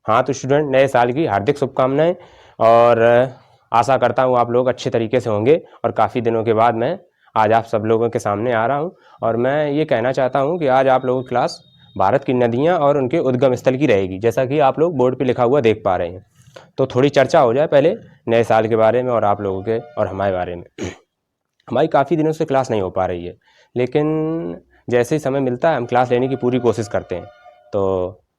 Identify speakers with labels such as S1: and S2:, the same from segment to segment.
S1: हाँ तो स्टूडेंट, नए साल की हार्दिक शुभकामनाएं और आशा करता हूँ आप लोग अच्छे तरीके से होंगे। और काफ़ी दिनों के बाद मैं आज आप सब लोगों के सामने आ रहा हूँ और मैं ये कहना चाहता हूँ कि आज आप लोगों की क्लास भारत की नदियाँ और उनके उद्गम स्थल की रहेगी, जैसा कि आप लोग बोर्ड पे लिखा हुआ देख पा रहे हैं। तो थोड़ी चर्चा हो जाए पहले नए साल के बारे में और आप लोगों के और हमारे बारे में। हमारी काफ़ी दिनों से क्लास नहीं हो पा रही है, लेकिन जैसे ही समय मिलता है हम क्लास लेने की पूरी कोशिश करते हैं। तो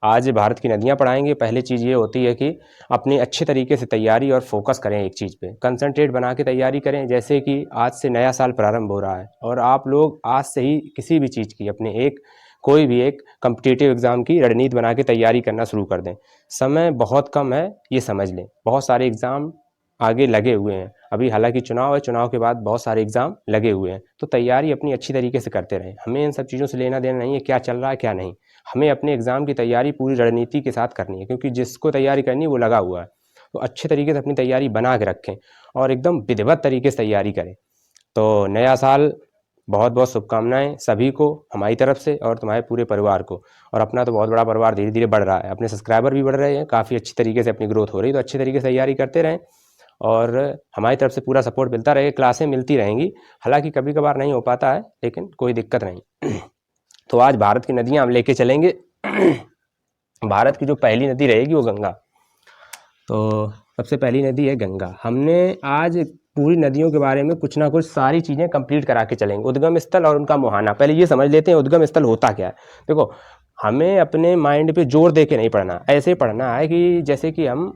S1: आज भारत की नदियाँ पढ़ाएंगे। पहली चीज़ ये होती है कि अपनी अच्छे तरीके से तैयारी और फोकस करें, एक चीज़ पे कंसंट्रेट बना के तैयारी करें। जैसे कि आज से नया साल प्रारंभ हो रहा है और आप लोग आज से ही किसी भी चीज़ की अपने कोई भी एक कॉम्पिटिटिव एग्ज़ाम की रणनीति बना के तैयारी करना शुरू कर दें। समय बहुत कम है, ये समझ लें। बहुत सारे एग्ज़ाम आगे लगे हुए हैं अभी, हालांकि चुनाव है, चुनाव के बाद बहुत सारे एग्ज़ाम लगे हुए हैं। तो तैयारी अपनी अच्छी तरीके से करते रहें। हमें इन सब चीज़ों से लेना देना नहीं है क्या चल रहा है क्या नहीं। हमें अपने एग्ज़ाम की तैयारी पूरी रणनीति के साथ करनी है, क्योंकि जिसको तैयारी करनी है वो लगा हुआ है। तो अच्छे तरीके से अपनी तैयारी बना के रखें और एकदम विधिवत तरीके से तैयारी करें। तो नया साल, बहुत बहुत शुभकामनाएं सभी को हमारी तरफ से और तुम्हारे पूरे परिवार को। और अपना तो बहुत बड़ा परिवार धीरे धीरे बढ़ रहा है, अपने सब्सक्राइबर भी बढ़ रहे हैं, काफ़ी अच्छी तरीके से अपनी ग्रोथ हो रही है। तो अच्छे तरीके से तैयारी करते रहें और हमारी तरफ से पूरा सपोर्ट मिलता रहे। क्लासें मिलती रहेंगी, हालांकि कभी कभार नहीं हो पाता है, लेकिन कोई दिक्कत नहीं। तो आज भारत की नदियां हम लेके चलेंगे। भारत की जो पहली नदी रहेगी वो गंगा। तो सबसे पहली नदी है गंगा। हमने आज पूरी नदियों के बारे में कुछ ना कुछ सारी चीज़ें कंप्लीट करा के चलेंगे। उद्गम स्थल और उनका मुहाना, पहले ये समझ लेते हैं उद्गम स्थल होता क्या है। देखो, हमें अपने माइंड पे जोर दे के नहीं पढ़ना, ऐसे पढ़ना है कि जैसे कि हम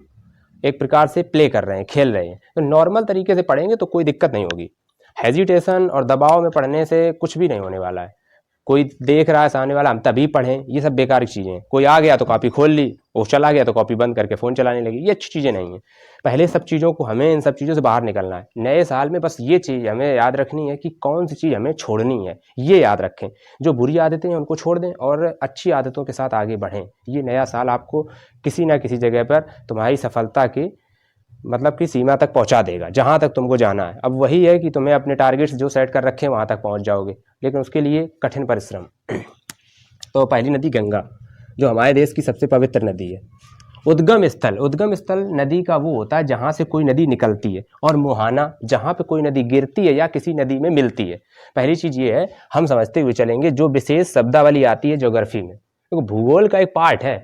S1: एक प्रकार से प्ले कर रहे हैं, खेल रहे हैं। तो नॉर्मल तरीके से पढ़ेंगे तो कोई दिक्कत नहीं होगी। हेजिटेशन और दबाव में पढ़ने से कुछ भी नहीं होने वाला है। कोई देख रहा है सामने वाला, हम तभी पढ़ें, ये सब बेकार की चीज़ें हैं। कोई आ गया तो कॉपी खोल ली, वो चला गया तो कॉपी बंद करके फ़ोन चलाने लगी, ये अच्छी चीज़ें नहीं हैं। पहले सब चीज़ों को, हमें इन सब चीज़ों से बाहर निकलना है। नए साल में बस ये चीज़ हमें याद रखनी है कि कौन सी चीज़ हमें छोड़नी है, ये याद रखें। जो बुरी आदतें हैं उनको छोड़ दें और अच्छी आदतों के साथ आगे बढ़ें। ये नया साल आपको किसी ना किसी जगह पर तुम्हारी सफलता की मतलब कि सीमा तक पहुंचा देगा, जहां तक तुमको जाना है। अब वही है कि तुम्हें अपने टारगेट्स जो सेट कर रखे हैं वहां तक पहुंच जाओगे, लेकिन उसके लिए कठिन परिश्रम। तो पहली नदी गंगा, जो हमारे देश की सबसे पवित्र नदी है। उद्गम स्थल, उद्गम स्थल नदी का वो होता है जहां से कोई नदी निकलती है, और मुहाना जहां पे कोई नदी गिरती है या किसी नदी में मिलती है। पहली चीज ये है, हम समझते हुए चलेंगे जो विशेष शब्दावली आती है ज्योग्राफी में, तो भूगोल का एक पार्ट है।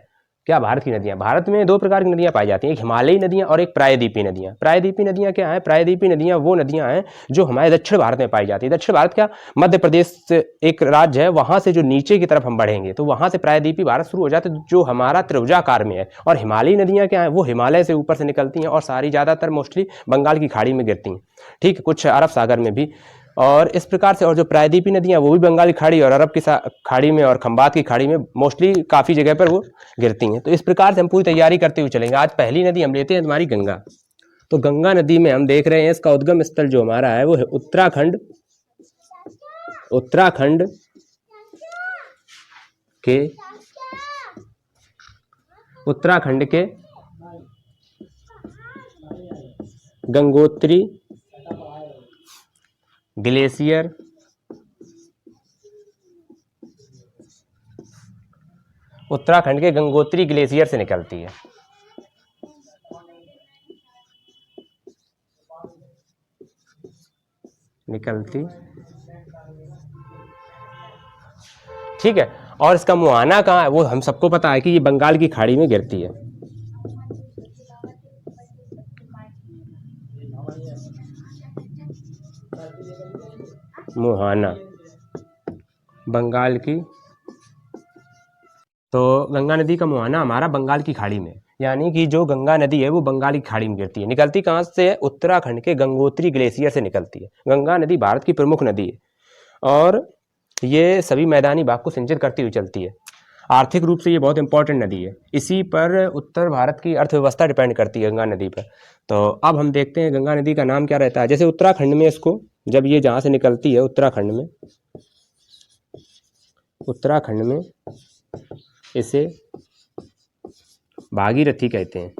S1: क्या भारत की नदियां, भारत में दो प्रकार की नदियां पाई जाती हैं, एक हिमालयी नदियां और एक प्रायद्वीपीय नदियां। प्रायद्वीपीय नदियां क्या है? प्रायद्वीपीय नदियां वो नदियां हैं जो हमारे दक्षिण भारत में पाई जाती है। दक्षिण भारत क्या, मध्य प्रदेश एक राज्य है, वहां से जो नीचे की तरफ हम बढ़ेंगे तो वहां से प्रायद्वीपीय भारत शुरू हो जाते हैं, जो हमारा त्रिभुजाकार में है। और हिमालयी नदियां क्या है, वो हिमालय से ऊपर से निकलती हैं और सारी ज्यादातर मोस्टली बंगाल की खाड़ी में गिरती हैं, ठीक है, कुछ अरब सागर में भी। और इस प्रकार से, और जो प्रायद्वीपीय नदियां वो भी बंगाल की खाड़ी और अरब की खाड़ी में और खंबात की खाड़ी में मोस्टली काफी जगह पर वो गिरती हैं। तो इस प्रकार से हम पूरी तैयारी करते हुए चलेंगे। आज पहली नदी हम लेते हैं तुम्हारी गंगा। तो गंगा नदी में हम देख रहे हैं इसका उद्गम स्थल जो हमारा है वो है उत्तराखंड। उत्तराखंड के उत्तराखंड के गंगोत्री ग्लेशियर उत्तराखंड के गंगोत्री ग्लेशियर से निकलती है। निकलती, ठीक है। और इसका मुहाना कहाँ है वो हम सबको पता है कि ये बंगाल की खाड़ी में गिरती है। मुहाना बंगाल की, तो गंगा नदी का मुहाना हमारा बंगाल की खाड़ी में, यानी कि जो गंगा नदी है वो बंगाल की खाड़ी में गिरती है। निकलती कहाँ से है? उत्तराखंड के गंगोत्री ग्लेशियर से निकलती है। गंगा नदी भारत की प्रमुख नदी है और ये सभी मैदानी भाग को सिंचित करती हुई चलती है। आर्थिक रूप से ये बहुत इंपॉर्टेंट नदी है, इसी पर उत्तर भारत की अर्थव्यवस्था डिपेंड करती है गंगा नदी पर। तो अब हम देखते हैं गंगा नदी का नाम क्या रहता है। जैसे उत्तराखंड में इसको, जब ये जहाँ से निकलती है उत्तराखंड में इसे भागीरथी कहते हैं।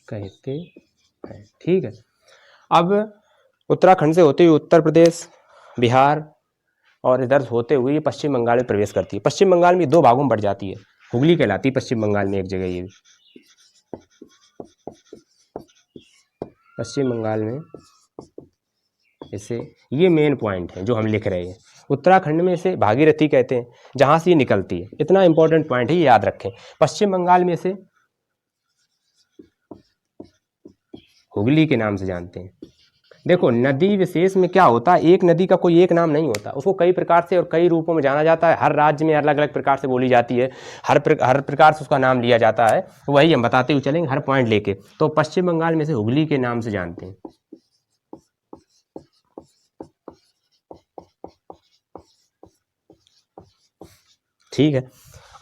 S1: कहते हैं, ठीक है। अब उत्तराखंड से होते हुए उत्तर प्रदेश, बिहार और इधर होते हुए ये पश्चिम बंगाल में प्रवेश करती है। पश्चिम बंगाल में 2 भागों में बढ़ जाती है, हुगली कहलाती है पश्चिम बंगाल में एक जगह। ये पश्चिम बंगाल में इसे, ये मेन पॉइंट है जो हम लिख रहे हैं। उत्तराखंड में इसे भागीरथी कहते हैं, जहाँ से ये निकलती है। इतना इंपॉर्टेंट पॉइंट है, ये याद रखें। पश्चिम बंगाल में इसे हुगली के नाम से जानते हैं। देखो, नदी विशेष में क्या होता है, एक नदी का कोई एक नाम नहीं होता, उसको कई प्रकार से और कई रूपों में जाना जाता है। हर राज्य में अलग अलग प्रकार से बोली जाती है, हर प्रकार से उसका नाम लिया जाता है। वही हम बताते हुए चलेंगे हर पॉइंट लेके। तो पश्चिम बंगाल में से हुगली के नाम से जानते हैं। ठीक है,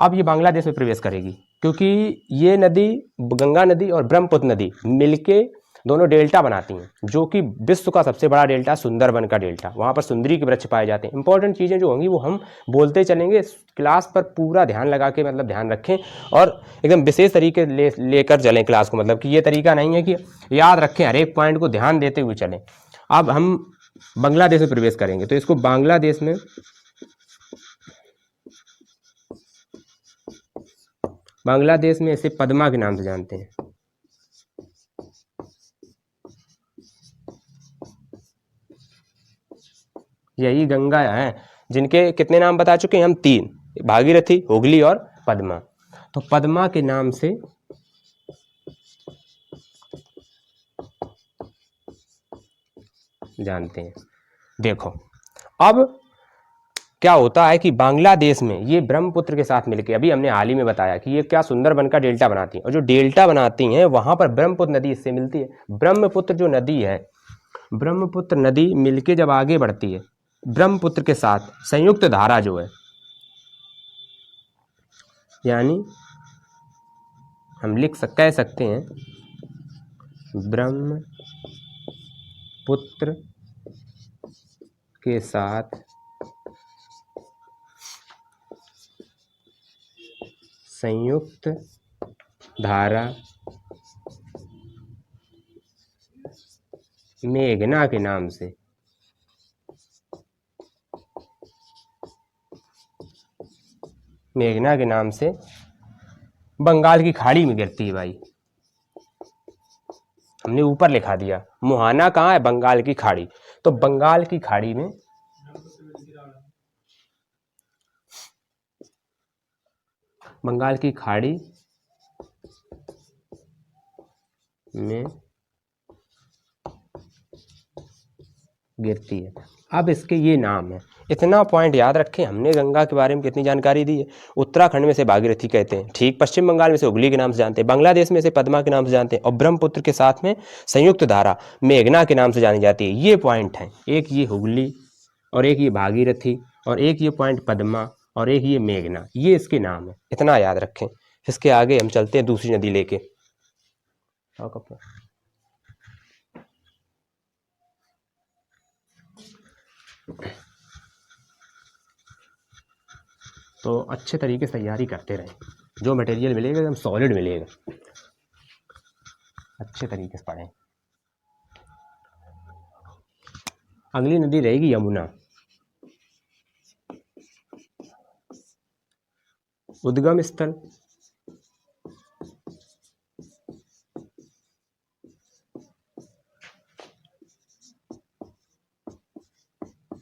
S1: अब ये बांग्लादेश में प्रवेश करेगी, क्योंकि ये नदी, गंगा नदी और ब्रह्मपुत्र नदी मिलके दोनों डेल्टा बनाती हैं, जो कि विश्व का सबसे बड़ा डेल्टा सुंदरबन का डेल्टा। वहाँ पर सुंदरी के वृक्ष पाए जाते हैं। इंपॉर्टेंट चीज़ें जो होंगी वो हम बोलते चलेंगे, क्लास पर पूरा ध्यान लगा के मतलब ध्यान रखें और एकदम विशेष तरीके लेकर चलें क्लास को। मतलब कि ये तरीका नहीं है कि याद रखें, हर एक पॉइंट को ध्यान देते हुए चलें। अब हम बांग्लादेश में प्रवेश करेंगे, तो इसको बांग्लादेश में इसे पद्मा के नाम से जानते हैं। यही गंगा है, जिनके कितने नाम बता चुके हैं हम, 3, भागीरथी, हुगली और पद्मा। तो पद्मा के नाम से जानते हैं। देखो, अब क्या होता है कि बांग्लादेश में ये ब्रह्मपुत्र के साथ मिलकर, अभी हमने हाल ही में बताया कि ये क्या सुंदरबन का डेल्टा बनाती हैं, और जो डेल्टा बनाती हैं वहां पर ब्रह्मपुत्र नदी इससे मिलती है। ब्रह्मपुत्र जो नदी है, ब्रह्मपुत्र नदी मिलके जब आगे बढ़ती है, ब्रह्मपुत्र के साथ संयुक्त धारा जो है, यानी हम कह सकते हैं ब्रह्मपुत्र के साथ संयुक्त धारा मेघना के नाम से बंगाल की खाड़ी में गिरती है। भाई, हमने ऊपर लिखा दिया, मुहाना कहाँ है, बंगाल की खाड़ी। तो बंगाल की खाड़ी में गिरती है। अब इसके ये नाम है, इतना पॉइंट याद रखें। हमने गंगा के बारे में कितनी जानकारी दी है। उत्तराखंड में से भागीरथी कहते हैं, ठीक। पश्चिम बंगाल में से हुगली के नाम से जानते हैं, बांग्लादेश में से पद्मा के नाम से जानते हैं, और ब्रह्मपुत्र के साथ में संयुक्त धारा मेघना के नाम से जानी जाती है। ये पॉइंट है, एक ये हुगली और एक ये भागीरथी और एक ये पॉइंट पद्मा और एक ये मेघना, ये इसके नाम है। इतना याद रखें। इसके आगे हम चलते हैं दूसरी नदी लेके। तो अच्छे तरीके से तैयारी करते रहें, जो मटेरियल मिलेगा एकदम सॉलिड मिलेगा, अच्छे तरीके से पढ़ें। अगली नदी रहेगी यमुना। उद्गम स्थल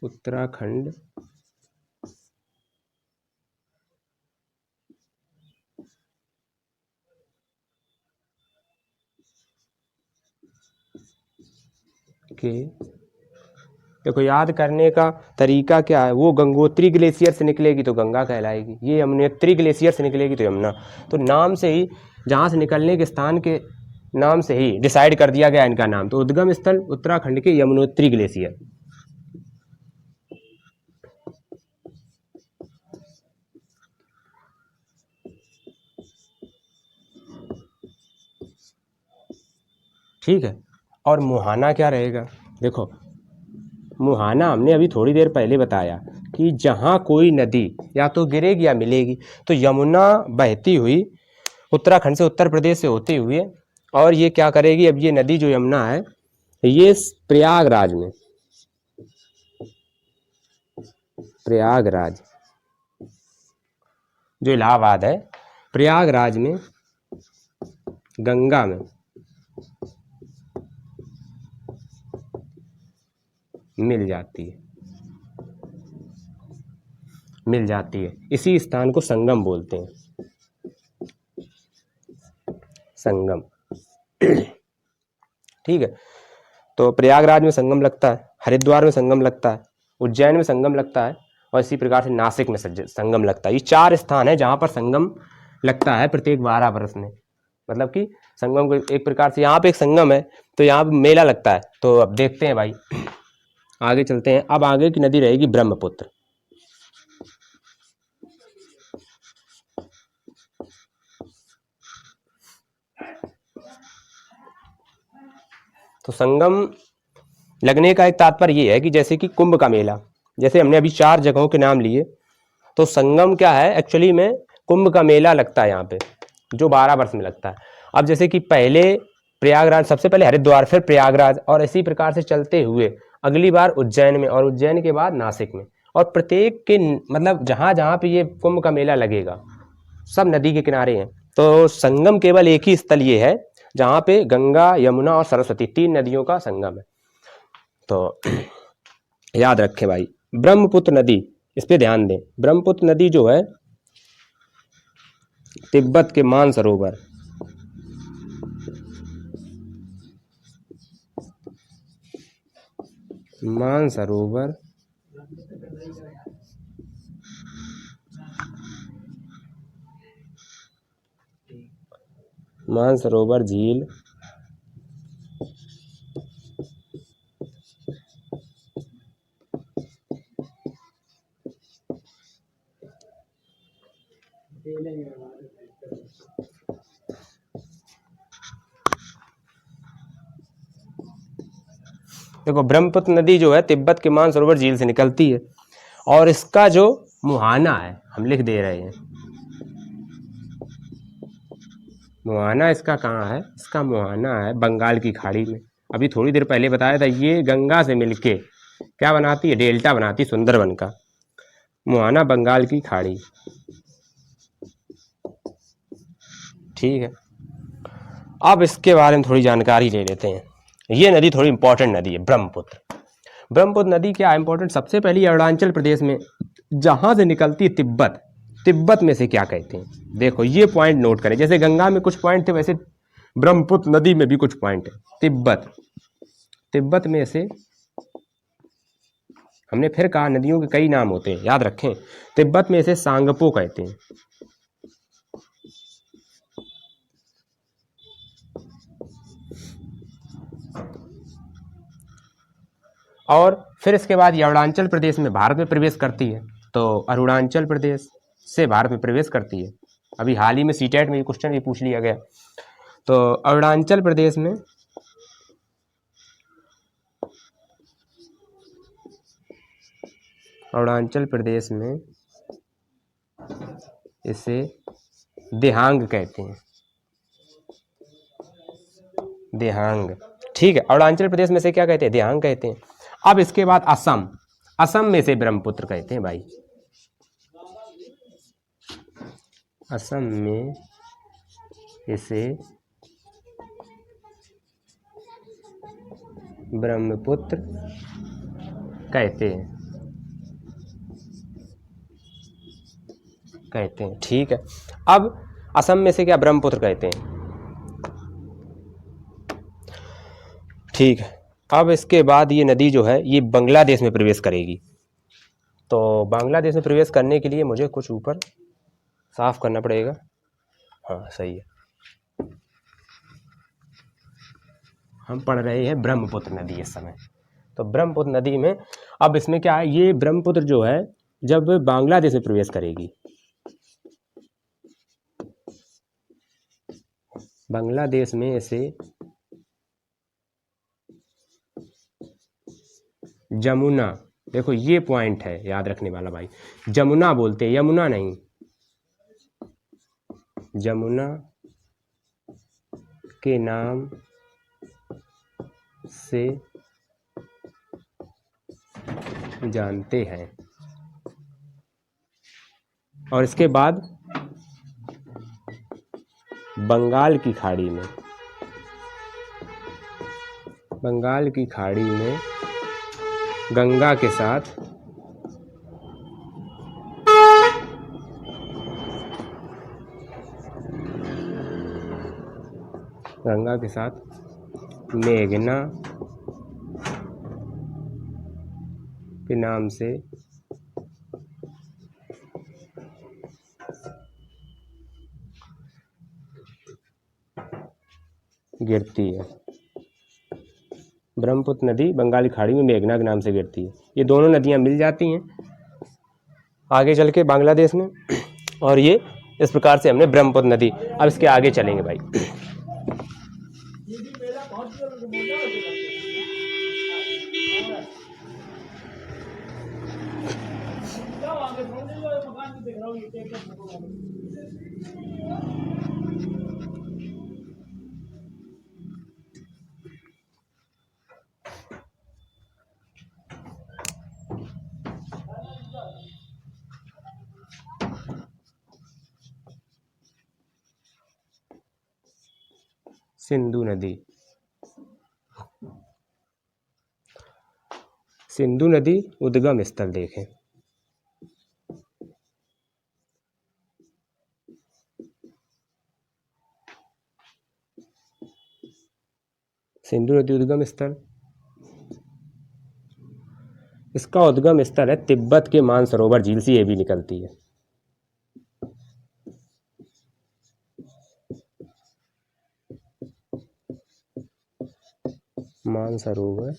S1: उत्तराखंड, के देखो, याद करने का तरीका क्या है, वो गंगोत्री ग्लेशियर से निकलेगी तो गंगा कहलाएगी, ये यमुनोत्री ग्लेशियर से निकलेगी तो यमुना। तो नाम से ही, जहाँ से निकलने के स्थान के नाम से ही डिसाइड कर दिया गया इनका नाम। तो उद्गम स्थल उत्तराखंड के यमुनोत्री ग्लेशियर। ठीक है, और मुहाना क्या रहेगा। देखो, मुहाना हमने अभी थोड़ी देर पहले बताया कि जहाँ कोई नदी या तो गिरेगी या मिलेगी। तो यमुना बहती हुई उत्तराखंड से, उत्तर प्रदेश से होते हुए, और ये क्या करेगी, अब ये नदी जो यमुना है ये प्रयागराज में प्रयागराज, जो इलाहाबाद है, प्रयागराज में गंगा में मिल जाती है। इसी स्थान को संगम बोलते हैं, संगम। ठीक है, तो प्रयागराज में संगम लगता है, हरिद्वार में संगम लगता है, उज्जैन में संगम लगता है, और इसी प्रकार से नासिक में संगम लगता है। ये 4 स्थान है जहाँ पर संगम लगता है प्रत्येक 12 वर्ष में। मतलब कि संगम को एक प्रकार से, यहाँ पे एक संगम है तो यहाँ पे मेला लगता है। तो अब देखते हैं भाई, आगे चलते हैं। अब आगे की नदी रहेगी ब्रह्मपुत्र। तो संगम लगने का एक तात्पर्य ये है कि जैसे कि कुंभ का मेला, जैसे हमने अभी 4 जगहों के नाम लिए, तो संगम क्या है, एक्चुअली में कुंभ का मेला लगता है यहाँ पे, जो 12 वर्ष में लगता है। अब जैसे कि पहले प्रयागराज, सबसे पहले हरिद्वार, फिर प्रयागराज, और इसी प्रकार से चलते हुए अगली बार उज्जैन में, और उज्जैन के बाद नासिक में। और प्रत्येक के मतलब जहाँ जहाँ पे ये कुंभ का मेला लगेगा सब नदी के किनारे हैं। तो संगम केवल एक ही स्थल ये है जहाँ पे गंगा, यमुना और सरस्वती 3 नदियों का संगम है। तो याद रखें भाई, ब्रह्मपुत्र नदी, इस पे ध्यान दें। ब्रह्मपुत्र नदी जो है तिब्बत के मानसरोवर, मानसरोवर झील देखो, ब्रह्मपुत्र नदी जो है तिब्बत के मानसरोवर झील से निकलती है, और इसका जो मुहाना है, हम लिख दे रहे हैं, मुहाना इसका कहाँ है, इसका मुहाना है बंगाल की खाड़ी में। अभी थोड़ी देर पहले बताया था, ये गंगा से मिलके क्या बनाती है, डेल्टा बनाती है सुंदरबन का। मुहाना बंगाल की खाड़ी, ठीक है। अब इसके बारे में थोड़ी जानकारी ले लेते हैं। ये नदी थोड़ी इंपॉर्टेंट नदी है, ब्रह्मपुत्र। ब्रह्मपुत्र नदी क्या इंपॉर्टेंट, सबसे पहले अरुणाचल प्रदेश में जहाँ से निकलती है तिब्बत, तिब्बत में से क्या कहते हैं, देखो ये पॉइंट नोट करें। जैसे गंगा में कुछ पॉइंट थे, वैसे ब्रह्मपुत्र नदी में भी कुछ पॉइंट है। तिब्बत, तिब्बत में से हमने फिर कहा नदियों के कई नाम होते हैं, याद रखें। तिब्बत में से सांगपो कहते हैं, और फिर इसके बाद ये अरुणाचल प्रदेश में भारत में प्रवेश करती है। तो अरुणाचल प्रदेश से भारत में प्रवेश करती है। अभी हाल ही में सीटेट में ये क्वेश्चन भी पूछ लिया गया। तो अरुणाचल प्रदेश में इसे देहांग कहते हैं, देहांग, ठीक है। अरुणाचल प्रदेश में से क्या कहते हैं, देहांग कहते हैं। अब इसके बाद असम, असम में से ब्रह्मपुत्र कहते हैं भाई, असम में इसे ब्रह्मपुत्र कहते हैं, ठीक है। अब असम में से क्या ब्रह्मपुत्र कहते हैं, ठीक है। अब इसके बाद ये नदी जो है ये बांग्लादेश में प्रवेश करेगी। तो बांग्लादेश में प्रवेश करने के लिए मुझे कुछ ऊपर साफ करना पड़ेगा। हाँ सही है, हम पढ़ रहे हैं ब्रह्मपुत्र नदी इस समय। तो ब्रह्मपुत्र नदी में अब इसमें क्या है, ये ब्रह्मपुत्र जो है जब बांग्लादेश में प्रवेश करेगी, बांग्लादेश में इसे जमुना, देखो ये पॉइंट है याद रखने वाला भाई, जमुना बोलते हैं, यमुना नहीं, जमुना के नाम से जानते हैं। और इसके बाद बंगाल की खाड़ी में, बंगाल की खाड़ी में गंगा के साथ मेघना के नाम से गिरती है। ब्रह्मपुत्र नदी बंगाल की खाड़ी में मेघना के नाम से गिरती है। ये दोनों नदियां मिल जाती हैं आगे चल के बांग्लादेश में, और ये इस प्रकार से हमने ब्रह्मपुत्र नदी। अब इसके आगे चलेंगे भाई। सिंधु नदी, सिंधु नदी उद्गम स्थल देखें। सिंधु नदी उद्गम स्थल, इसका उद्गम स्थल है तिब्बत के मानसरोवर झील से। ये भी निकलती है। मानसरोवर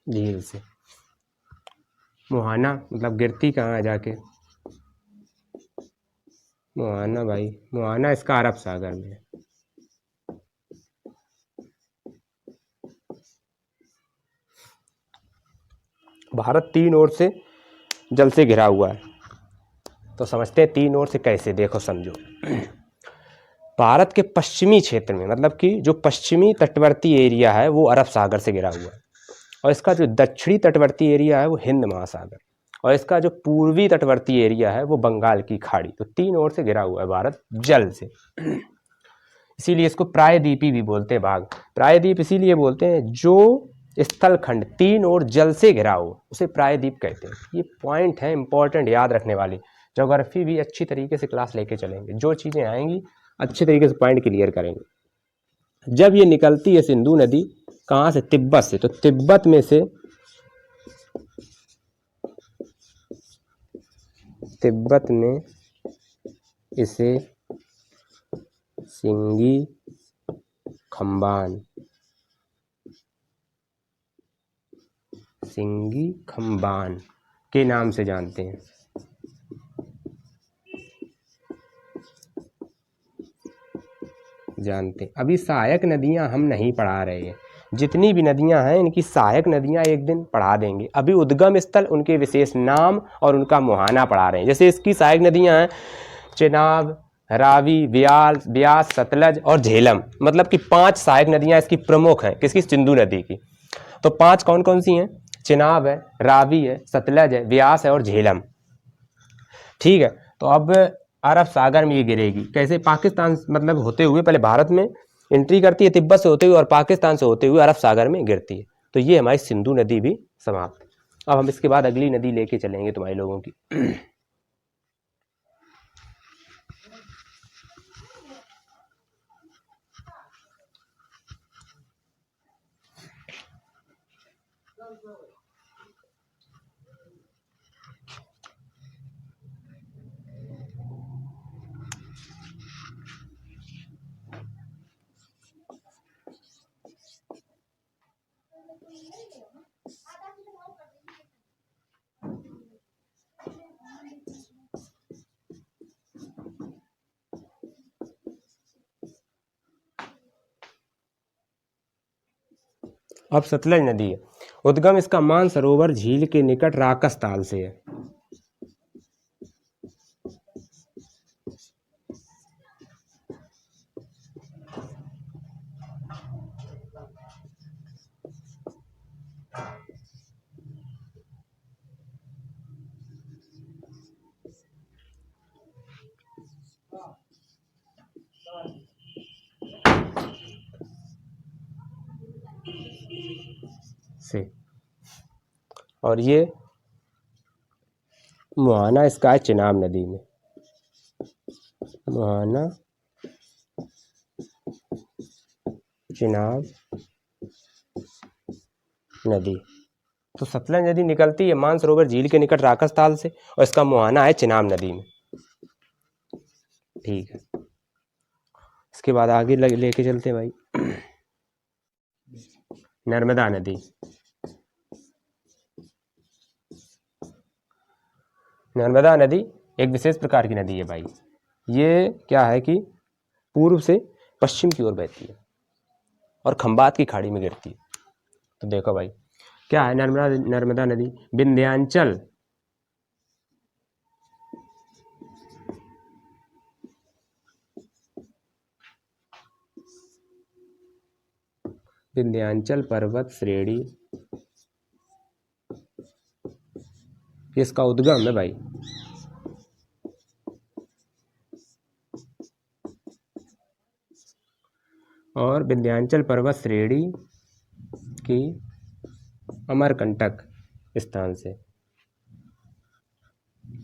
S1: झील से। मुहाना मतलब गिरती कहाँ है जाके? मुहाना भाई, मुहाना इसका अरब सागर में है। भारत तीन ओर से जल से घिरा हुआ है, तो समझते हैं तीन ओर से कैसे। देखो समझो, भारत के पश्चिमी क्षेत्र में, मतलब कि जो पश्चिमी तटवर्ती एरिया है वो अरब सागर से घिरा हुआ है, और इसका जो दक्षिणी तटवर्ती एरिया है वो हिंद महासागर, और इसका जो पूर्वी तटवर्ती एरिया है वो बंगाल की खाड़ी। तो तीन ओर से घिरा हुआ है भारत जल से। इसीलिए इसको प्रायद्वीपी भी बोलते हैं। भाग प्रायद्वीप इसीलिए बोलते हैं जो स्थल खंड तीन ओर जल से घिरा हो उसे प्रायद्वीप कहते हैं। ये पॉइंट है इंपॉर्टेंट, याद रखने वाली। ज्योग्राफी भी अच्छी तरीके से क्लास लेके चलेंगे, जो चीज़ें आएंगी अच्छे तरीके से पॉइंट क्लियर करेंगे। जब ये निकलती है सिंधु नदी कहाँ से? तिब्बत से। तो तिब्बत में से, तिब्बत में इसे सिंगी खम्बान, सिंगी खम्बान के नाम से जानते हैं। अभी सहायक नदियां हम नहीं पढ़ा रहे हैं, जितनी भी नदियां हैं इनकी सहायक नदियां एक दिन पढ़ा देंगे। अभी उद्गम स्थल, उनके विशेष नाम और उनका मुहाना पढ़ा रहे हैं। जैसे इसकी सहायक नदियां हैं चेनाब, रावी, ब्यास, सतलज और झेलम। मतलब कि 5 सहायक नदियां इसकी प्रमुख हैं। किसकी? सिंधु नदी की। तो 5 कौन कौन सी हैं? चेनाब है, रावी है, सतलज है, ब्यास है और झेलम। ठीक है। तो अब अरब सागर में ये गिरेगी कैसे? पाकिस्तान मतलब होते हुए पहले भारत में एंट्री करती है तिब्बत से होते हुए, और पाकिस्तान से होते हुए अरब सागर में गिरती है। तो ये हमारी सिंधु नदी भी समाप्त। अब हम इसके बाद अगली नदी लेके चलेंगे तुम्हारे लोगों की। अब सतलज नदी है। उद्गम इसका मानसरोवर झील के निकट राकस ताल से है। से। और ये मुहाना इसका है चिनाब नदी में, मुहाना चिनाब नदी। तो सतलज नदी निकलती है मानसरोवर झील के निकट राकसताल से, और इसका मुहाना है चिनाब नदी में। ठीक है, इसके बाद आगे लेके चलते हैं भाई। नर्मदा नदी। नर्मदा नदी एक विशेष प्रकार की नदी है भाई। ये क्या है कि पूर्व से पश्चिम की ओर बहती है और खंबात की खाड़ी में गिरती है। तो देखो भाई क्या है नर्मदा नदी, विंध्याचल पर्वत श्रेणी, इसका उद्गम है भाई। और विंध्याचल पर्वत श्रेणी की अमरकंटक स्थान से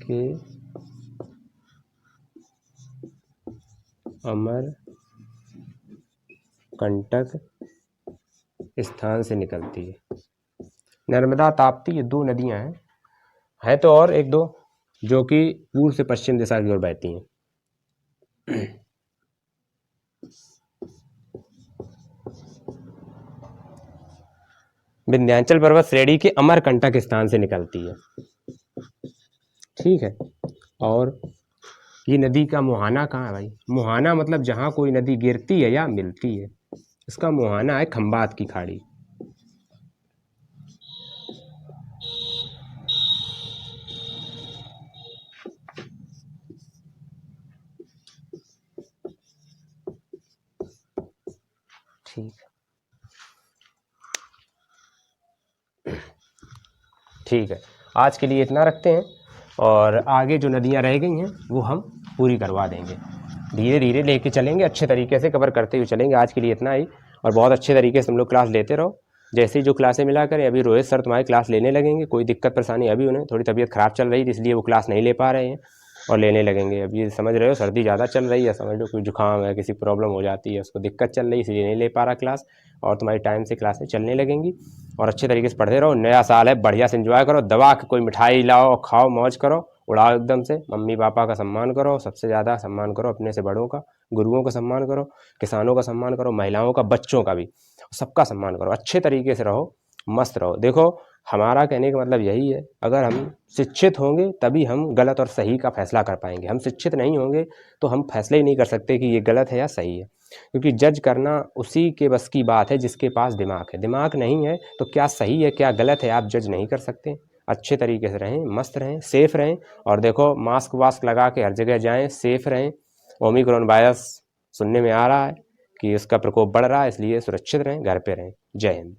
S1: के अमरकंटक स्थान से निकलती है। नर्मदा ताप्ती, ये दो नदियां हैं तो और एक दो जो कि पूर्व से पश्चिम दिशा की ओर बहती हैं। विंध्याचल पर्वत श्रेणी के अमरकंटक स्थान से निकलती है। ठीक है, और ये नदी का मुहाना कहाँ है भाई? मुहाना मतलब जहाँ कोई नदी गिरती है या मिलती है, इसका मुहाना है खंबात की खाड़ी। ठीक है, आज के लिए इतना रखते हैं, और आगे जो नदियाँ रह गई हैं वो हम पूरी करवा देंगे। धीरे धीरे लेके चलेंगे, अच्छे तरीके से कवर करते हुए चलेंगे। आज के लिए इतना ही, और बहुत अच्छे तरीके से हम लोग क्लास लेते रहो। जैसे ही जो क्लासें मिला करें, अभी रोहित सर तुम्हारी क्लास लेने लगेंगे। कोई दिक्कत परेशानी, अभी उन्हें थोड़ी तबीयत ख़राब चल रही थी इसलिए वो क्लास नहीं ले पा रहे हैं, और लेने लगेंगे। अभी समझ रहे हो सर्दी ज़्यादा चल रही है, समझ लो कोई जुकाम है, किसी प्रॉब्लम हो जाती है, उसको दिक्कत चल रही है इसलिए नहीं ले पा रहा क्लास। और तुम्हारी टाइम से क्लासें चलने लगेंगी, और अच्छे तरीके से पढ़ते रहो। नया साल है, बढ़िया से एंजॉय करो, दबा के कोई मिठाई लाओ, खाओ, मौज करो, उड़ाओ एकदम से। मम्मी पापा का सम्मान करो, सबसे ज़्यादा सम्मान करो अपने से बड़ों का, गुरुओं का सम्मान करो, किसानों का सम्मान करो, महिलाओं का, बच्चों का भी, सबका सम्मान करो। अच्छे तरीके से रहो, मस्त रहो। देखो हमारा कहने का मतलब यही है, अगर हम शिक्षित होंगे तभी हम गलत और सही का फैसला कर पाएंगे। हम शिक्षित नहीं होंगे तो हम फैसले ही नहीं कर सकते कि ये गलत है या सही है, क्योंकि जज करना उसी के बस की बात है जिसके पास दिमाग है। दिमाग नहीं है तो क्या सही है क्या गलत है आप जज नहीं कर सकते। अच्छे तरीके से रहें, मस्त रहें, सेफ रहें, और देखो मास्क वास्क लगा के हर जगह जाएं, सेफ रहें। ओमिक्रॉन वायरस सुनने में आ रहा है कि उसका प्रकोप बढ़ रहा है, इसलिए सुरक्षित रहें, घर पे रहें। जय हिंद।